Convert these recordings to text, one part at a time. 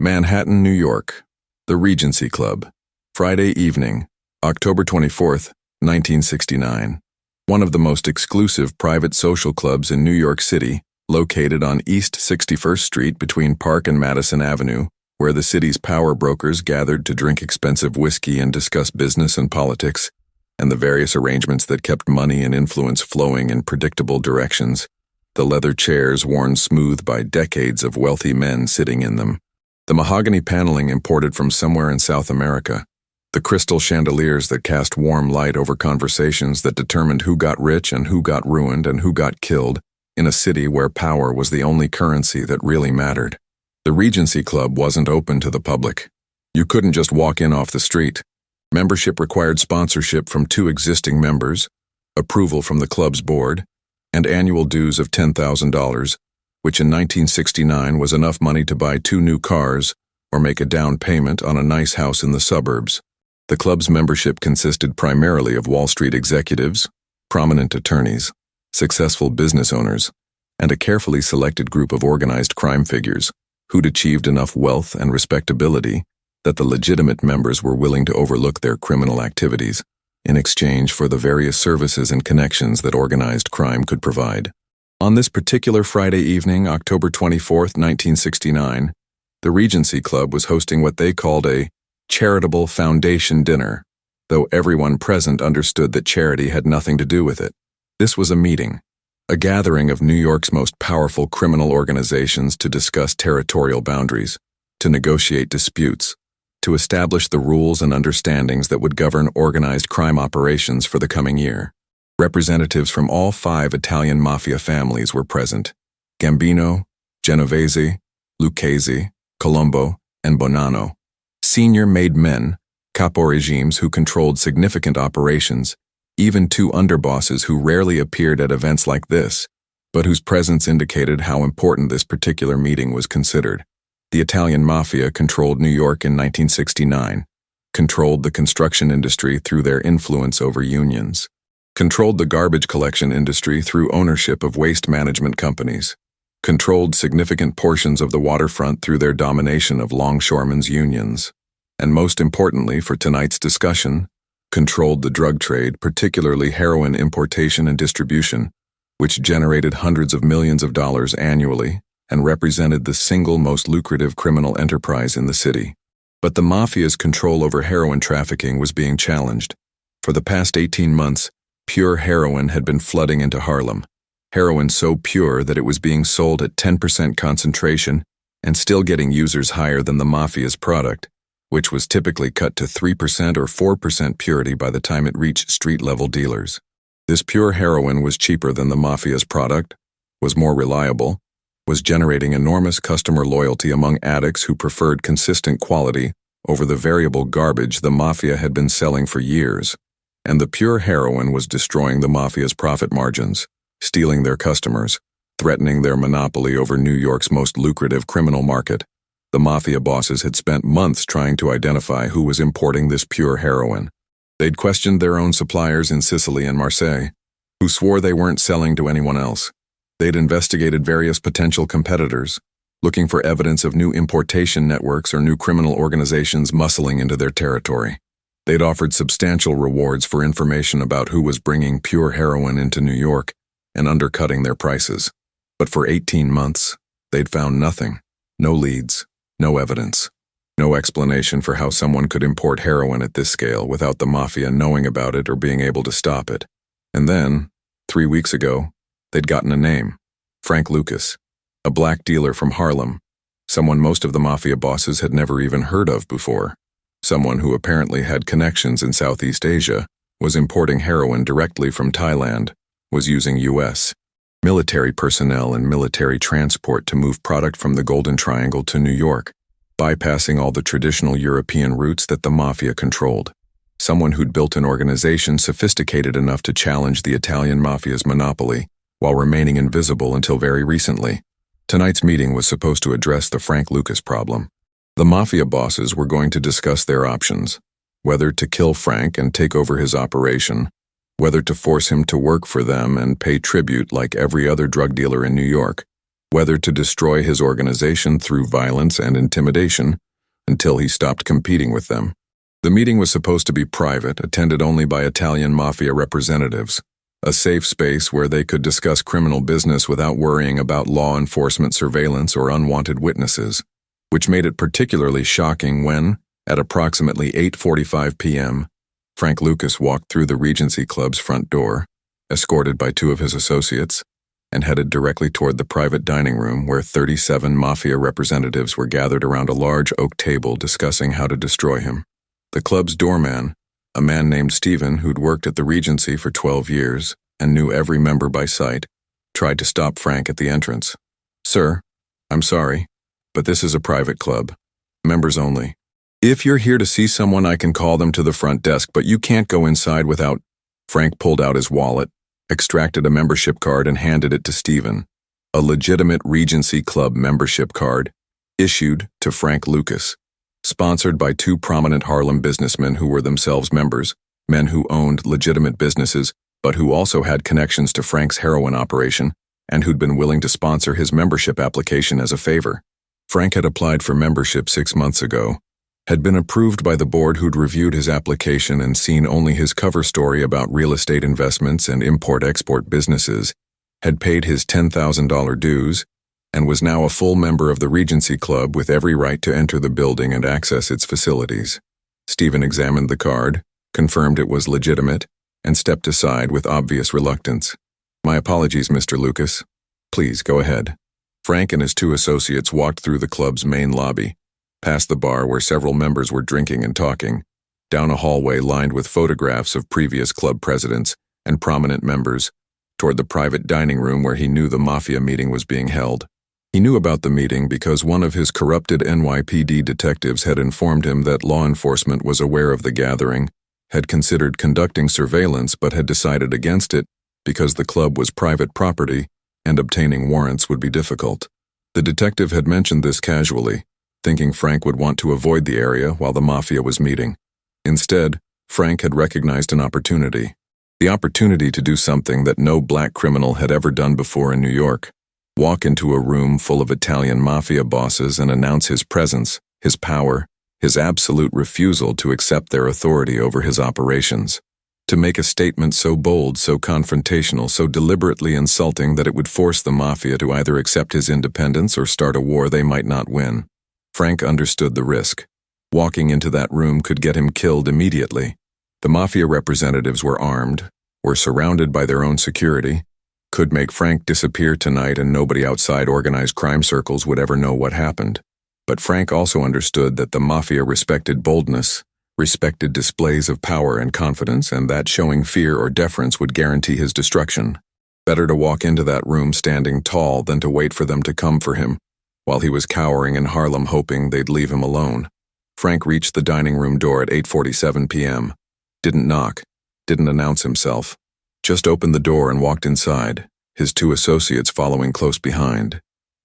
Manhattan, New York. The Regency Club. Friday evening, October 24th, 1969. One of the most exclusive private social clubs in New York City, located on East 61st Street between Park and Madison Avenue, where the city's power brokers gathered to drink expensive whiskey and discuss business and politics, and the various arrangements that kept money and influence flowing in predictable directions. The leather chairs worn smooth by decades of wealthy men sitting in them. The mahogany paneling imported from somewhere in South America. The crystal chandeliers that cast warm light over conversations that determined who got rich and who got ruined and who got killed, in a city where power was the only currency that really mattered. The Regency Club wasn't open to the public. You couldn't just walk in off the street. Membership required sponsorship from 2 existing members, approval from the club's board, and annual dues of $10,000, which in 1969 was enough money to buy 2 new cars or make a down payment on a nice house in the suburbs. The club's membership consisted primarily of Wall Street executives, prominent attorneys, successful business owners, and a carefully selected group of organized crime figures who'd achieved enough wealth and respectability that the legitimate members were willing to overlook their criminal activities in exchange for the various services and connections that organized crime could provide. On this particular Friday evening, October 24th, 1969, the Regency Club was hosting what they called a charitable foundation dinner, though everyone present understood that charity had nothing to do with it. This was a meeting, a gathering of New York's most powerful criminal organizations to discuss territorial boundaries, to negotiate disputes, to establish the rules and understandings that would govern organized crime operations for the coming year. Representatives from all 5 Italian Mafia families were present: Gambino, Genovese, Lucchese, Colombo, and Bonanno. Senior made men, capo regimes who controlled significant operations, even 2 underbosses who rarely appeared at events like this, but whose presence indicated how important this particular meeting was considered. The Italian Mafia controlled New York in 1969, controlled the construction industry through their influence over unions, controlled the garbage collection industry through ownership of waste management companies, controlled significant portions of the waterfront through their domination of longshoremen's unions, and most importantly for tonight's discussion, controlled the drug trade, particularly heroin importation and distribution, which generated hundreds of millions of dollars annually and represented the single most lucrative criminal enterprise in the city. But the Mafia's control over heroin trafficking was being challenged. For the past 18 months, pure heroin had been flooding into Harlem. Heroin so pure that it was being sold at 10% concentration and still getting users higher than the Mafia's product, which was typically cut to 3% or 4% purity by the time it reached street-level dealers. This pure heroin was cheaper than the Mafia's product, was more reliable, was generating enormous customer loyalty among addicts who preferred consistent quality over the variable garbage the Mafia had been selling for years, and the pure heroin was destroying the Mafia's profit margins, stealing their customers, threatening their monopoly over New York's most lucrative criminal market. The Mafia bosses had spent months trying to identify who was importing this pure heroin. They'd questioned their own suppliers in Sicily and Marseille, who swore they weren't selling to anyone else. They'd investigated various potential competitors, looking for evidence of new importation networks or new criminal organizations muscling into their territory. They'd offered substantial rewards for information about who was bringing pure heroin into New York and undercutting their prices. But for 18 months, they'd found nothing. No leads, no evidence, no explanation for how someone could import heroin at this scale without the Mafia knowing about it or being able to stop it. And then, 3 weeks ago, they'd gotten a name: Frank Lucas, a black dealer from Harlem, someone most of the Mafia bosses had never even heard of before, someone who apparently had connections in Southeast Asia, was importing heroin directly from Thailand, was using U.S. military personnel and military transport to move product from the Golden Triangle to New York, bypassing all the traditional European routes that the Mafia controlled. Someone who'd built an organization sophisticated enough to challenge the Italian Mafia's monopoly, while remaining invisible until very recently. Tonight's meeting was supposed to address the Frank Lucas problem. The Mafia bosses were going to discuss their options: whether to kill Frank and take over his operation, whether to force him to work for them and pay tribute like every other drug dealer in New York, whether to destroy his organization through violence and intimidation until he stopped competing with them. The meeting was supposed to be private, attended only by Italian Mafia representatives, a safe space where they could discuss criminal business without worrying about law enforcement surveillance or unwanted witnesses, which made it particularly shocking when, at approximately 8:45 p.m., Frank Lucas walked through the Regency Club's front door, escorted by two of his associates, and headed directly toward the private dining room where 37 Mafia representatives were gathered around a large oak table discussing how to destroy him. The club's doorman, a man named Stephen who'd worked at the Regency for 12 years and knew every member by sight, tried to stop Frank at the entrance. "Sir, I'm sorry, but this is a private club. Members only. If you're here to see someone, I can call them to the front desk, but you can't go inside without—" Frank pulled out his wallet, extracted a membership card and handed it to Stephen, a legitimate Regency Club membership card, issued to Frank Lucas, sponsored by two prominent Harlem businessmen who were themselves members, men who owned legitimate businesses, but who also had connections to Frank's heroin operation, and who'd been willing to sponsor his membership application as a favor. Frank had applied for membership 6 months ago, had been approved by the board who'd reviewed his application and seen only his cover story about real estate investments and import-export businesses, had paid his $10,000 dues, and was now a full member of the Regency Club with every right to enter the building and access its facilities. Stephen examined the card, confirmed it was legitimate, and stepped aside with obvious reluctance. "My apologies, Mr. Lucas. Please go ahead." Frank and his two associates walked through the club's main lobby, past the bar where several members were drinking and talking, down a hallway lined with photographs of previous club presidents and prominent members, toward the private dining room where he knew the Mafia meeting was being held. He knew about the meeting because one of his corrupted NYPD detectives had informed him that law enforcement was aware of the gathering, had considered conducting surveillance but had decided against it because the club was private property and obtaining warrants would be difficult. The detective had mentioned this casually, thinking Frank would want to avoid the area while the Mafia was meeting. Instead, Frank had recognized an opportunity. The opportunity to do something that no black criminal had ever done before in New York. Walk into a room full of Italian Mafia bosses and announce his presence, his power, his absolute refusal to accept their authority over his operations. To make a statement so bold, so confrontational, so deliberately insulting that it would force the Mafia to either accept his independence or start a war they might not win. Frank understood the risk. Walking into that room could get him killed immediately. The Mafia representatives were armed, were surrounded by their own security, could make Frank disappear tonight and nobody outside organized crime circles would ever know what happened. But Frank also understood that the Mafia respected boldness, respected displays of power and confidence, and that showing fear or deference would guarantee his destruction. Better to walk into that room standing tall than to wait for them to come for him, while he was cowering in Harlem hoping they'd leave him alone. Frank reached the dining room door at 8:47 p.m. Didn't knock, didn't announce himself, just opened the door and walked inside, his two associates following close behind.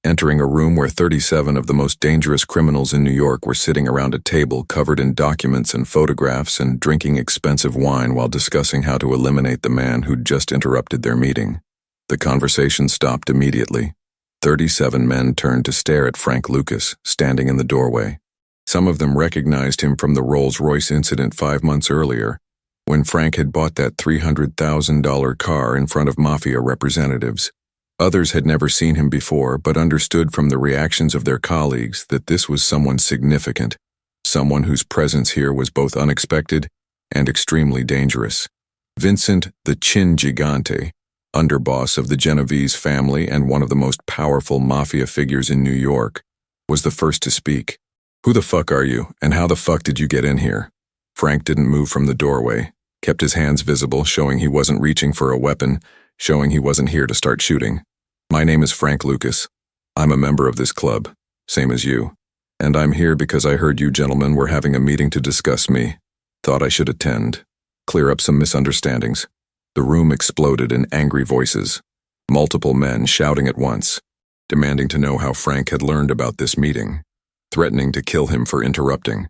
Entering a room where 37 of the most dangerous criminals in New York were sitting around a table covered in documents and photographs and drinking expensive wine while discussing how to eliminate the man who'd just interrupted their meeting. The conversation stopped immediately. 37 men turned to stare at Frank Lucas, standing in the doorway. Some of them recognized him from the Rolls-Royce incident 5 months earlier, when Frank had bought that $300,000 car in front of Mafia representatives. Others had never seen him before, but understood from the reactions of their colleagues that this was someone significant, someone whose presence here was both unexpected and extremely dangerous. Vincent the Chin Gigante, underboss of the Genovese family and one of the most powerful Mafia figures in New York, was the first to speak. "Who the fuck are you, and how the fuck did you get in here?" Frank didn't move from the doorway, kept his hands visible, showing he wasn't reaching for a weapon, showing he wasn't here to start shooting. "My name is Frank Lucas. I'm a member of this club, same as you. And I'm here because I heard you gentlemen were having a meeting to discuss me. Thought I should attend. Clear up some misunderstandings." The room exploded in angry voices. Multiple men shouting at once, demanding to know how Frank had learned about this meeting, threatening to kill him for interrupting,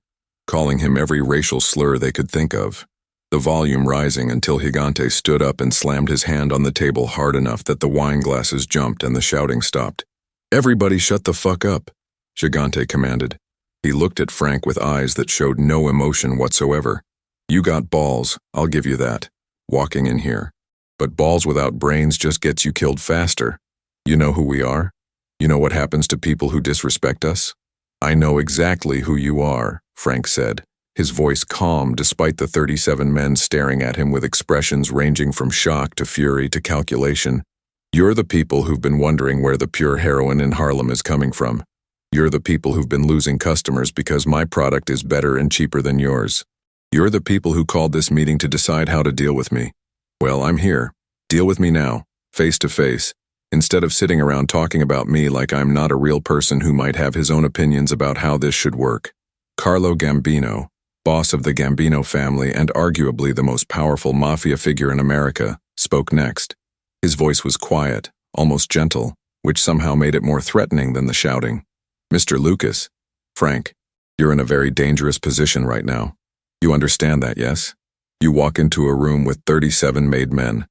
calling him every racial slur they could think of. The volume rising until Gigante stood up and slammed his hand on the table hard enough that the wine glasses jumped and the shouting stopped. Everybody shut the fuck up, Gigante commanded. He looked at Frank with eyes that showed no emotion whatsoever. You got balls, I'll give you that, walking in here. But balls without brains just gets you killed faster. You know who we are? You know what happens to people who disrespect us? I know exactly who you are, Frank said, his voice calm despite the 37 men staring at him with expressions ranging from shock to fury to calculation. You're the people who've been wondering where the pure heroin in Harlem is coming from. You're the people who've been losing customers because my product is better and cheaper than yours. You're the people who called this meeting to decide how to deal with me. Well, I'm here. Deal with me now, face to face, instead of sitting around talking about me like I'm not a real person who might have his own opinions about how this should work. Carlo Gambino, boss of the Gambino family and arguably the most powerful mafia figure in America, spoke next. His voice was quiet, almost gentle, which somehow made it more threatening than the shouting. Mr. Lucas, Frank, you're in a very dangerous position right now. You understand that, yes? You walk into a room with 37 made men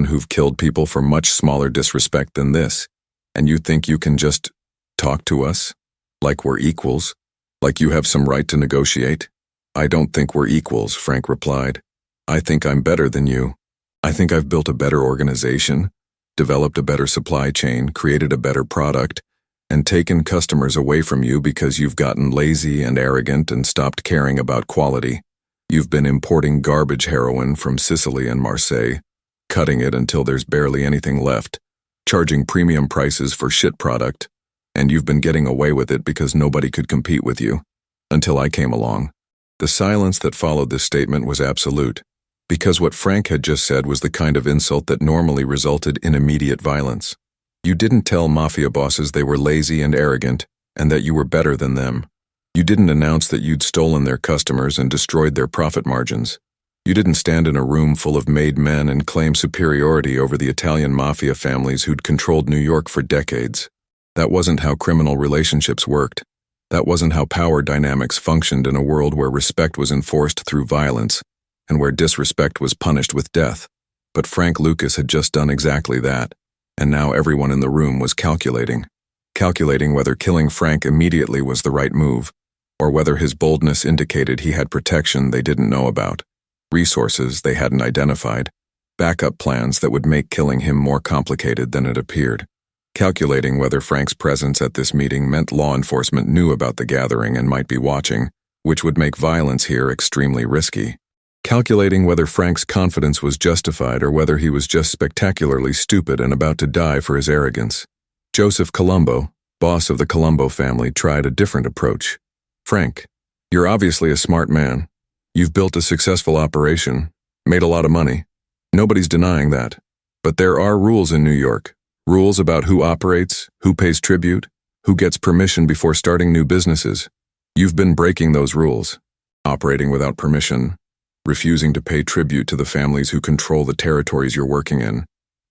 who've killed people for much smaller disrespect than this, and you think you can just talk to us? Like we're equals? Like you have some right to negotiate? I don't think we're equals, Frank replied. I think I'm better than you. I think I've built a better organization, developed a better supply chain, created a better product, and taken customers away from you because you've gotten lazy and arrogant and stopped caring about quality. You've been importing garbage heroin from Sicily and Marseille, cutting it until there's barely anything left, charging premium prices for shit product, and you've been getting away with it because nobody could compete with you. Until I came along. The silence that followed this statement was absolute, because what Frank had just said was the kind of insult that normally resulted in immediate violence. You didn't tell mafia bosses they were lazy and arrogant, and that you were better than them. You didn't announce that you'd stolen their customers and destroyed their profit margins. You didn't stand in a room full of made men and claim superiority over the Italian Mafia families who'd controlled New York for decades. That wasn't how criminal relationships worked. That wasn't how power dynamics functioned in a world where respect was enforced through violence, and where disrespect was punished with death. But Frank Lucas had just done exactly that, and now everyone in the room was calculating whether killing Frank immediately was the right move, or whether his boldness indicated he had protection they didn't know about, resources they hadn't identified, backup plans that would make killing him more complicated than it appeared, calculating whether Frank's presence at this meeting meant law enforcement knew about the gathering and might be watching, which would make violence here extremely risky, calculating whether Frank's confidence was justified or whether he was just spectacularly stupid and about to die for his arrogance. Joseph Colombo, boss of the Colombo family, tried a different approach. Frank, you're obviously a smart man. You've built a successful operation, made a lot of money. Nobody's denying that. But there are rules in New York. Rules about who operates, who pays tribute, who gets permission before starting new businesses. You've been breaking those rules. Operating without permission, refusing to pay tribute to the families who control the territories you're working in.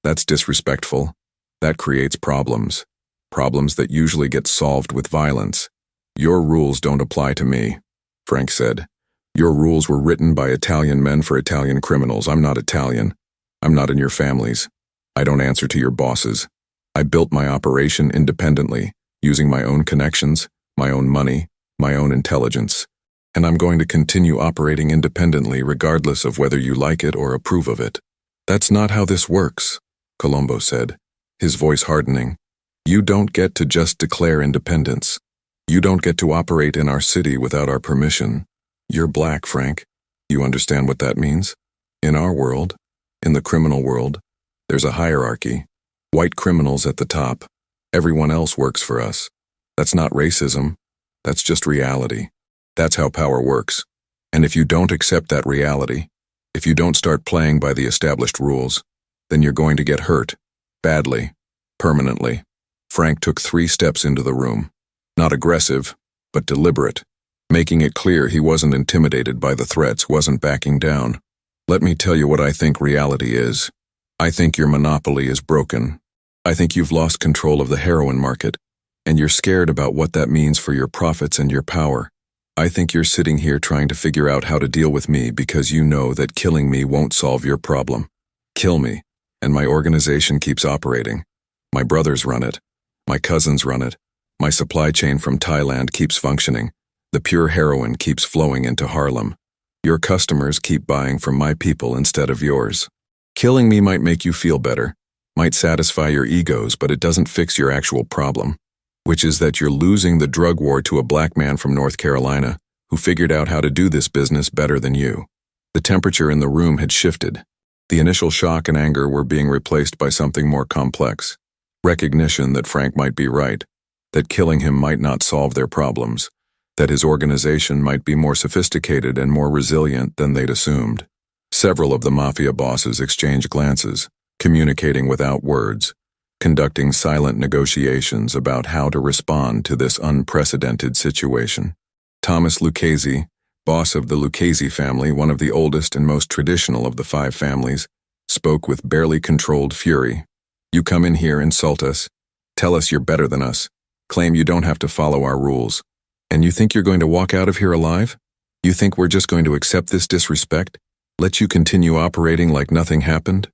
That's disrespectful. That creates problems. Problems that usually get solved with violence. Your rules don't apply to me, Frank said. Your rules were written by Italian men for Italian criminals. I'm not Italian. I'm not in your families. I don't answer to your bosses. I built my operation independently, using my own connections, my own money, my own intelligence. And I'm going to continue operating independently regardless of whether you like it or approve of it. That's not how this works, Colombo said, his voice hardening. You don't get to just declare independence. You don't get to operate in our city without our permission. You're black, Frank. You understand what that means? In our world, in the criminal world, there's a hierarchy. White criminals at the top. Everyone else works for us. That's not racism. That's just reality. That's how power works. And if you don't accept that reality, if you don't start playing by the established rules, then you're going to get hurt. Badly. Permanently. Frank took 3 steps into the room. Not aggressive, but deliberate. Making it clear he wasn't intimidated by the threats, wasn't backing down. Let me tell you what I think reality is. I think your monopoly is broken. I think you've lost control of the heroin market, and you're scared about what that means for your profits and your power. I think you're sitting here trying to figure out how to deal with me because you know that killing me won't solve your problem. Kill me, and my organization keeps operating. My brothers run it. My cousins run it. My supply chain from Thailand keeps functioning. The pure heroin keeps flowing into Harlem. Your customers keep buying from my people instead of yours. Killing me might make you feel better, might satisfy your egos, but it doesn't fix your actual problem, which is that you're losing the drug war to a black man from North Carolina who figured out how to do this business better than you. The temperature in the room had shifted. The initial shock and anger were being replaced by something more complex. Recognition that Frank might be right, that killing him might not solve their problems, that his organization might be more sophisticated and more resilient than they'd assumed. Several of the mafia bosses exchanged glances, communicating without words, conducting silent negotiations about how to respond to this unprecedented situation. Thomas Lucchese, boss of the Lucchese family, one of the oldest and most traditional of the 5 families, spoke with barely controlled fury. You come in here, insult us, tell us you're better than us, claim you don't have to follow our rules, and you think you're going to walk out of here alive? You think we're just going to accept this disrespect? Let you continue operating like nothing happened?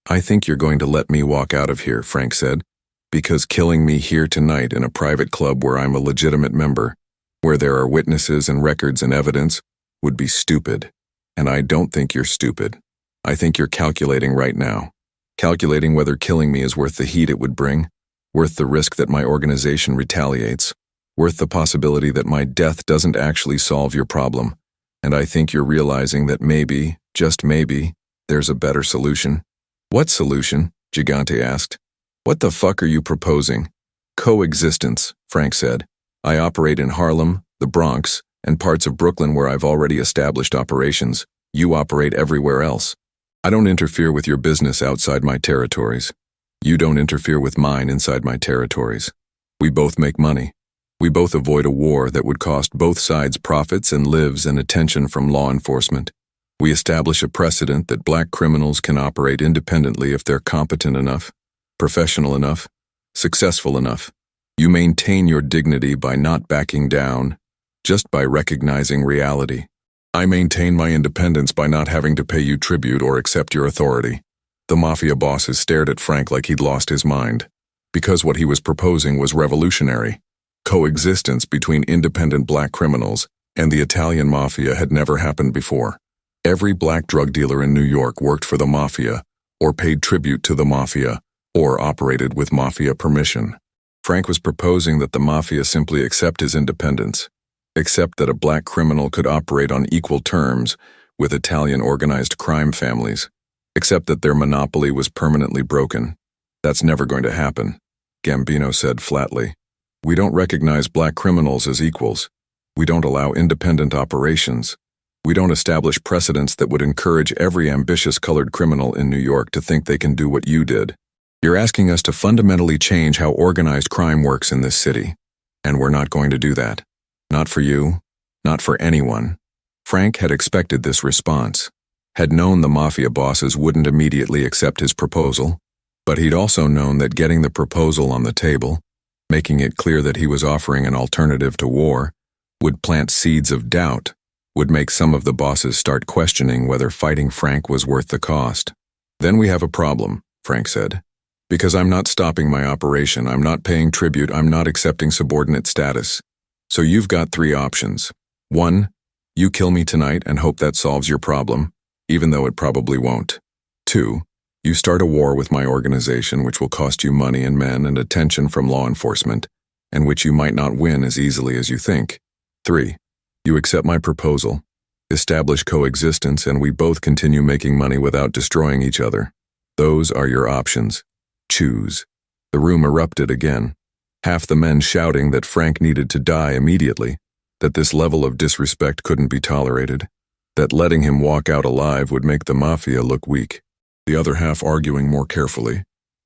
I think you're going to let me walk out of here, Frank said, because killing me here tonight in a private club where I'm a legitimate member, where there are witnesses and records and evidence, would be stupid. And I don't think you're stupid. I think you're calculating right now. Calculating whether killing me is worth the heat it would bring, worth the risk that my organization retaliates, worth the possibility that my death doesn't actually solve your problem. And I think you're realizing that maybe, just maybe, there's a better solution. What solution? Gigante asked. What the fuck are you proposing? Coexistence, Frank said. I operate in Harlem, the Bronx, and parts of Brooklyn where I've already established operations. You operate everywhere else. I don't interfere with your business outside my territories. You don't interfere with mine inside my territories. We both make money. We both avoid a war that would cost both sides profits and lives and attention from law enforcement. We establish a precedent that black criminals can operate independently if they're competent enough, professional enough, successful enough. You maintain your dignity by not backing down, just by recognizing reality. I maintain my independence by not having to pay you tribute or accept your authority. The mafia bosses stared at Frank like he'd lost his mind, because what he was proposing was revolutionary. Coexistence between independent black criminals and the Italian Mafia had never happened before. Every black drug dealer in New York worked for the Mafia, or paid tribute to the Mafia, or operated with Mafia permission. Frank was proposing that the Mafia simply accept his independence, accept that a black criminal could operate on equal terms with Italian organized crime families, accept that their monopoly was permanently broken. That's never going to happen, Gambino said flatly. We don't recognize black criminals as equals. We don't allow independent operations. We don't establish precedents that would encourage every ambitious colored criminal in New York to think they can do what you did. You're asking us to fundamentally change how organized crime works in this city, and we're not going to do that. Not for you, not for anyone. Frank had expected this response, had known the mafia bosses wouldn't immediately accept his proposal, but he'd also known that getting the proposal on the table, making it clear that he was offering an alternative to war, would plant seeds of doubt, would make some of the bosses start questioning whether fighting Frank was worth the cost. Then we have a problem, Frank said. Because I'm not stopping my operation, I'm not paying tribute, I'm not accepting subordinate status. So you've got 3 options. 1, you kill me tonight and hope that solves your problem, even though it probably won't. 2, you start a war with my organization which will cost you money and men and attention from law enforcement, and which you might not win as easily as you think. 3, you accept my proposal, establish coexistence, and we both continue making money without destroying each other. Those are your options. Choose. The room erupted again, half the men shouting that Frank needed to die immediately, that this level of disrespect couldn't be tolerated, that letting him walk out alive would make the mafia look weak. The other half arguing more carefully,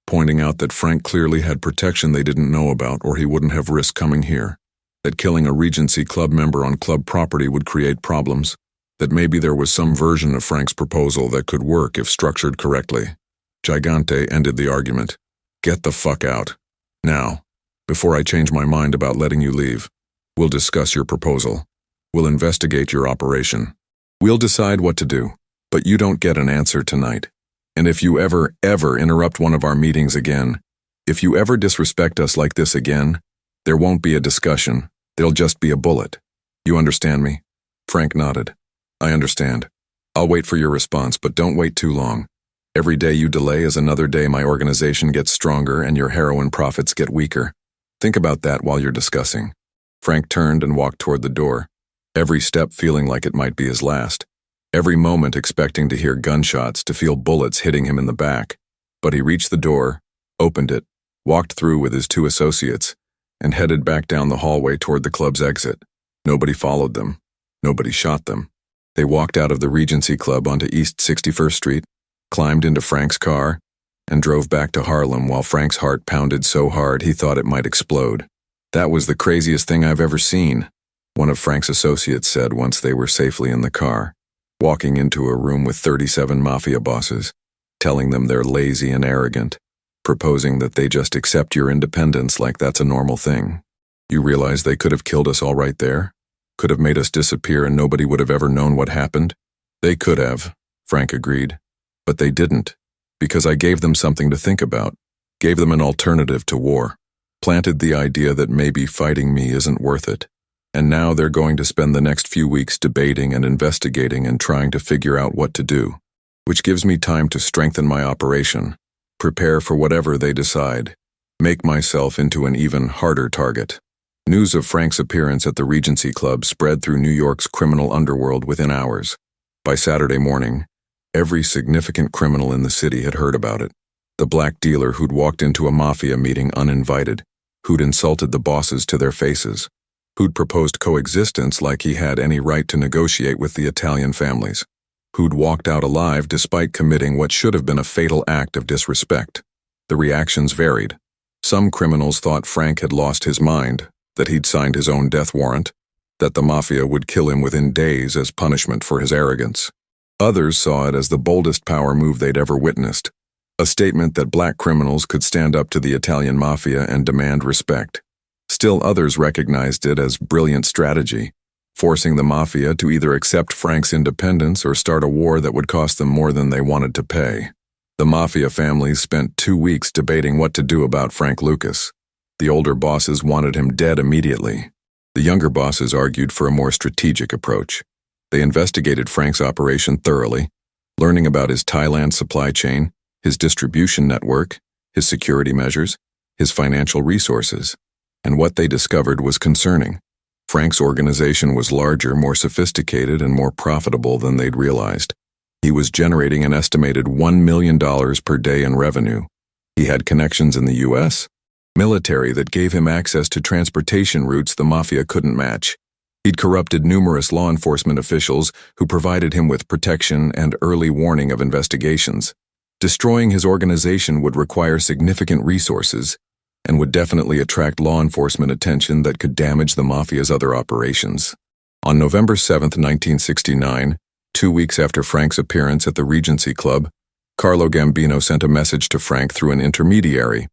pointing out that Frank clearly had protection they didn't know about or he wouldn't have risked coming here, that killing a Regency Club member on club property would create problems, that maybe there was some version of Frank's proposal that could work if structured correctly. Gigante ended the argument. Get the fuck out. Now, before I change my mind about letting you leave, we'll discuss your proposal. We'll investigate your operation. We'll decide what to do, but you don't get an answer tonight. And if you ever interrupt one of our meetings again, If you ever disrespect us like this again, there won't be a discussion. There'll just be a bullet. You understand me?" Frank nodded. "I understand. I'll wait for your response, but don't wait too long. Every day you delay is another day my organization gets stronger and your heroin profits get weaker. Think about that while you're discussing." Frank turned and walked toward the door, every step feeling like it might be his last, every moment expecting to hear gunshots, to feel bullets hitting him in the back. But he reached the door, opened it, walked through with his 2 associates, and headed back down the hallway toward the club's exit. Nobody followed them. Nobody shot them. They walked out of the Regency Club onto East 61st Street, climbed into Frank's car, and drove back to Harlem while Frank's heart pounded so hard he thought it might explode. "That was the craziest thing I've ever seen," one of Frank's associates said once they were safely in the car, walking into a room with 37 mafia bosses, telling them they're lazy and arrogant, proposing that they just accept your independence like that's a normal thing. "You realize they could have killed us all right there? Could have made us disappear and nobody would have ever known what happened?" "They could have," Frank agreed. "But they didn't, because I gave them something to think about, gave them an alternative to war, planted the idea that maybe fighting me isn't worth it. And now they're going to spend the next few weeks debating and investigating and trying to figure out what to do, which gives me time to strengthen my operation, prepare for whatever they decide, make myself into an even harder target." News of Frank's appearance at the Regency Club spread through New York's criminal underworld within hours. By Saturday morning, every significant criminal in the city had heard about it. The black dealer who'd walked into a mafia meeting uninvited, who'd insulted the bosses to their faces, who'd proposed coexistence like he had any right to negotiate with the Italian families, who'd walked out alive despite committing what should have been a fatal act of disrespect. The reactions varied. Some criminals thought Frank had lost his mind, that he'd signed his own death warrant, that the mafia would kill him within days as punishment for his arrogance. Others saw it as the boldest power move they'd ever witnessed, a statement that black criminals could stand up to the Italian Mafia and demand respect. Still others recognized it as brilliant strategy, forcing the Mafia to either accept Frank's independence or start a war that would cost them more than they wanted to pay. The Mafia families spent 2 weeks debating what to do about Frank Lucas. The older bosses wanted him dead immediately. The younger bosses argued for a more strategic approach. They investigated Frank's operation thoroughly, learning about his Thailand supply chain, his distribution network, his security measures, his financial resources. And what they discovered was concerning. Frank's organization was larger, more sophisticated, and more profitable than they'd realized. He was generating an estimated $1 million per day in revenue. He had connections in the U.S., military that gave him access to transportation routes the Mafia couldn't match. He'd corrupted numerous law enforcement officials who provided him with protection and early warning of investigations. Destroying his organization would require significant resources and would definitely attract law enforcement attention that could damage the Mafia's other operations. On November 7, 1969, 2 weeks after Frank's appearance at the Regency Club, Carlo Gambino sent a message to Frank through an intermediary.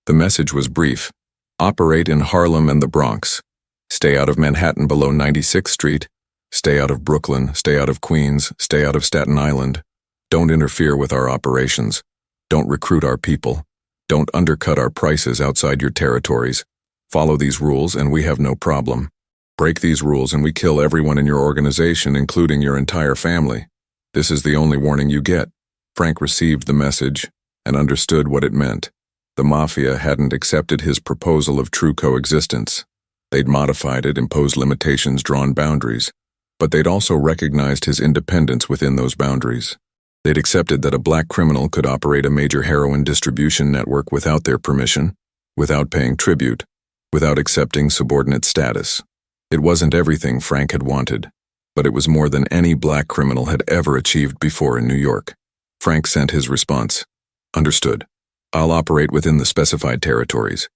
The message was brief: "Operate in Harlem and the Bronx. Stay out of Manhattan below 96th Street. Stay out of Brooklyn. Stay out of Queens. Stay out of Staten Island. Don't interfere with our operations. Don't recruit our people. Don't undercut our prices outside your territories. Follow these rules and we have no problem. Break these rules and we kill everyone in your organization, including your entire family. This is the only warning you get." Frank received the message and understood what it meant. The Mafia hadn't accepted his proposal of true coexistence. They'd modified it, imposed limitations, drawn boundaries, but they'd also recognized his independence within those boundaries. They'd accepted that a black criminal could operate a major heroin distribution network without their permission, without paying tribute, without accepting subordinate status. It wasn't everything Frank had wanted, but it was more than any black criminal had ever achieved before in New York. Frank sent his response: "Understood. I'll operate within the specified territories.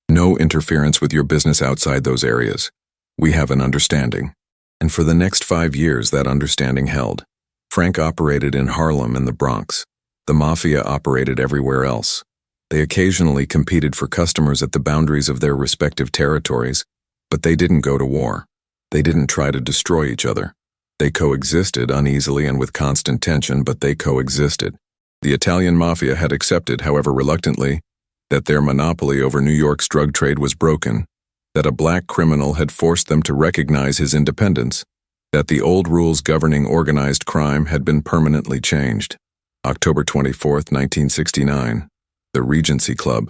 No interference with your business outside those areas. We have an understanding." And for the next 5 years, that understanding held. Frank operated in Harlem and the Bronx. The Mafia operated everywhere else. They occasionally competed for customers at the boundaries of their respective territories, but they didn't go to war. They didn't try to destroy each other. They coexisted uneasily and with constant tension, but they coexisted. The Italian Mafia had accepted, however reluctantly, that their monopoly over New York's drug trade was broken, that a black criminal had forced them to recognize his independence, that the old rules governing organized crime had been permanently changed. October 24, 1969. The Regency Club,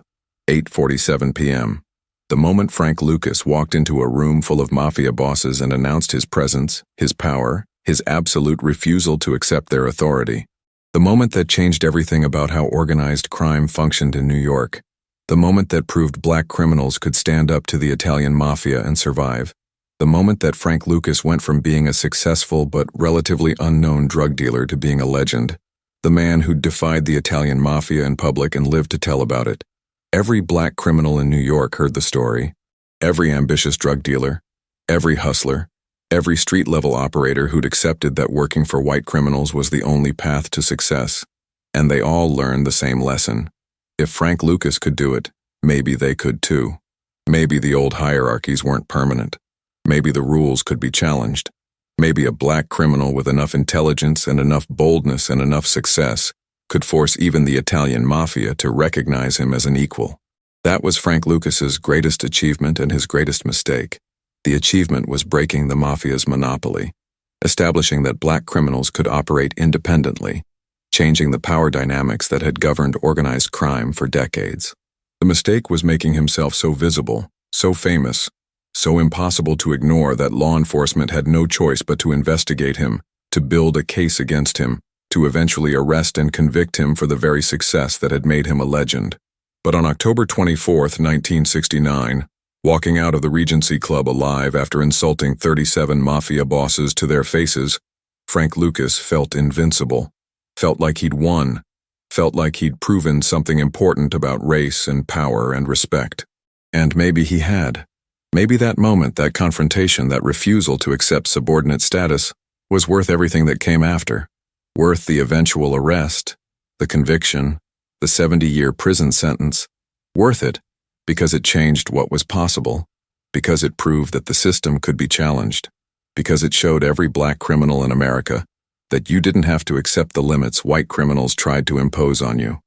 8:47 p.m. The moment Frank Lucas walked into a room full of mafia bosses and announced his presence, his power, his absolute refusal to accept their authority. The moment that changed everything about how organized crime functioned in New York. The moment that proved black criminals could stand up to the Italian Mafia and survive. The moment that Frank Lucas went from being a successful but relatively unknown drug dealer to being a legend. The man who defied the Italian Mafia in public and lived to tell about it. Every black criminal in New York heard the story. Every ambitious drug dealer, every hustler, every street-level operator who'd accepted that working for white criminals was the only path to success. And they all learned the same lesson. If Frank Lucas could do it, maybe they could too. Maybe the old hierarchies weren't permanent. Maybe the rules could be challenged. Maybe a black criminal with enough intelligence and enough boldness and enough success could force even the Italian Mafia to recognize him as an equal. That was Frank Lucas's greatest achievement and his greatest mistake. The achievement was breaking the Mafia's monopoly, establishing that black criminals could operate independently, changing the power dynamics that had governed organized crime for decades. The mistake was making himself so visible, so famous, so impossible to ignore that law enforcement had no choice but to investigate him, to build a case against him, to eventually arrest and convict him for the very success that had made him a legend. But on October 24, 1969, walking out of the Regency Club alive after insulting 37 mafia bosses to their faces, Frank Lucas felt invincible, felt like he'd won, felt like he'd proven something important about race and power and respect. And maybe he had. Maybe that moment, that confrontation, that refusal to accept subordinate status, was worth everything that came after. Worth the eventual arrest, the conviction, the 70-year prison sentence. Worth it because it changed what was possible, because it proved that the system could be challenged, because it showed every black criminal in America that you didn't have to accept the limits white criminals tried to impose on you.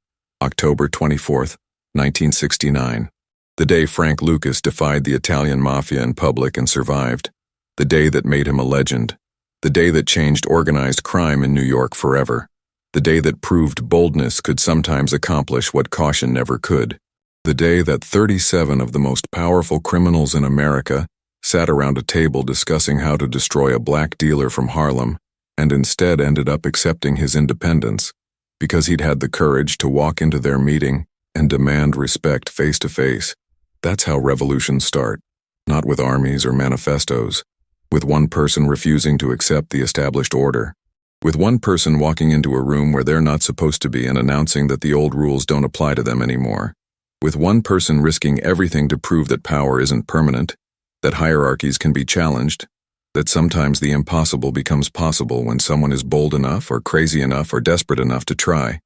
October 24, 1969. The day Frank Lucas defied the Italian Mafia in public and survived. The day that made him a legend. The day that changed organized crime in New York forever. The day that proved boldness could sometimes accomplish what caution never could. The day that 37 of the most powerful criminals in America sat around a table discussing how to destroy a black dealer from Harlem, and instead ended up accepting his independence, because he'd had the courage to walk into their meeting and demand respect face to face. That's how revolutions start, not with armies or manifestos, with one person refusing to accept the established order, with one person walking into a room where they're not supposed to be and announcing that the old rules don't apply to them anymore, with one person risking everything to prove that power isn't permanent, that hierarchies can be challenged, that sometimes the impossible becomes possible when someone is bold enough or crazy enough or desperate enough to try.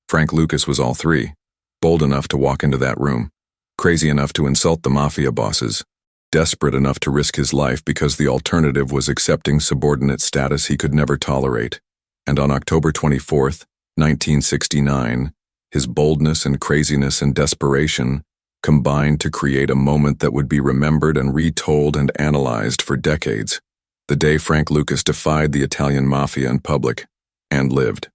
Frank Lucas was all three. Bold enough to walk into that room, crazy enough to insult the mafia bosses, desperate enough to risk his life because the alternative was accepting subordinate status he could never tolerate. And on October 24, 1969, his boldness and craziness and desperation combined to create a moment that would be remembered and retold and analyzed for decades. The day Frank Lucas defied the Italian Mafia in public and lived.